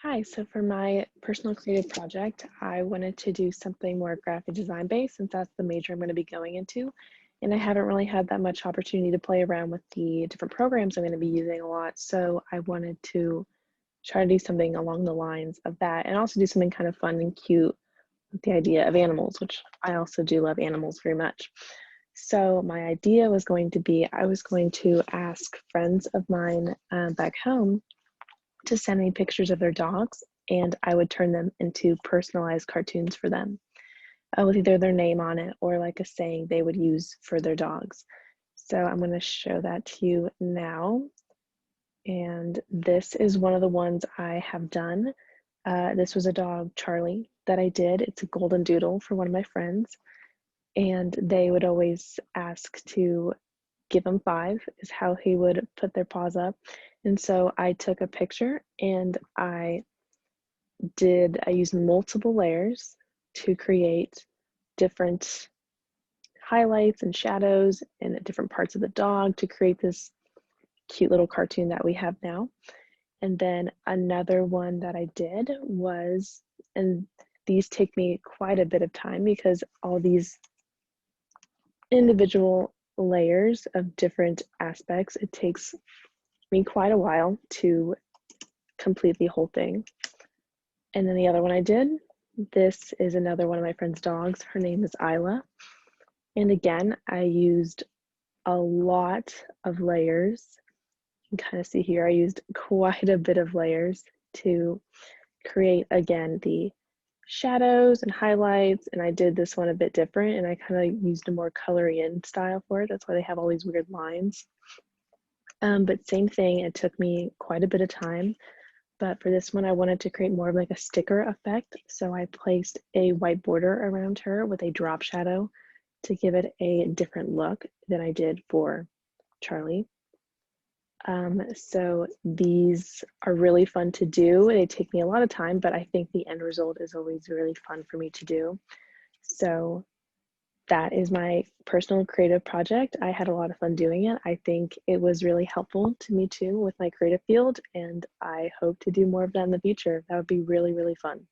Hi, so for my personal creative project, I wanted to do something more graphic design based since that's the major I'm going to be going into. And I haven't really had that much opportunity to play around with the different programs I'm going to be using a lot. So I wanted to try to do something along the lines of that and also do something kind of fun and cute with the idea of animals, which I also do love animals very much. So my idea was going to be I was going to ask friends of mine back home to send me pictures of their dogs, and I would turn them into personalized cartoons for them with either their name on it or like a saying they would use for their dogs. So I'm going to show that to you now. And this is one of the ones I have done. This was a dog, Charlie, that I did. It's a golden doodle for one of my friends. And they would always ask to give him 5 is how he would put their paws up. And so I took a picture and I used multiple layers to create different highlights and shadows and different parts of the dog to create this cute little cartoon that we have now. And then another one that I did was, and these take me quite a bit of time because all these individual layers of different aspects, it takes me quite a while to complete the whole thing. And then the other one I did, this is another one of my friend's dogs. Her name is Isla. And again, I used a lot of layers. You can kind of see here, I used quite a bit of layers to create, again, the shadows and highlights. And I did this one a bit different and I kind of used a more coloring in style for it. That's why they have all these weird lines. But same thing, it took me quite a bit of time. But for this one, I wanted to create more of like a sticker effect. So I placed a white border around her with a drop shadow to give it a different look than I did for Charlie. So these are really fun to do. They take me a lot of time, but I think the end result is always really fun for me to do. So that is my personal creative project. I had a lot of fun doing it. I think it was really helpful to me too with my creative field, and I hope to do more of that in the future. That would be really, really fun.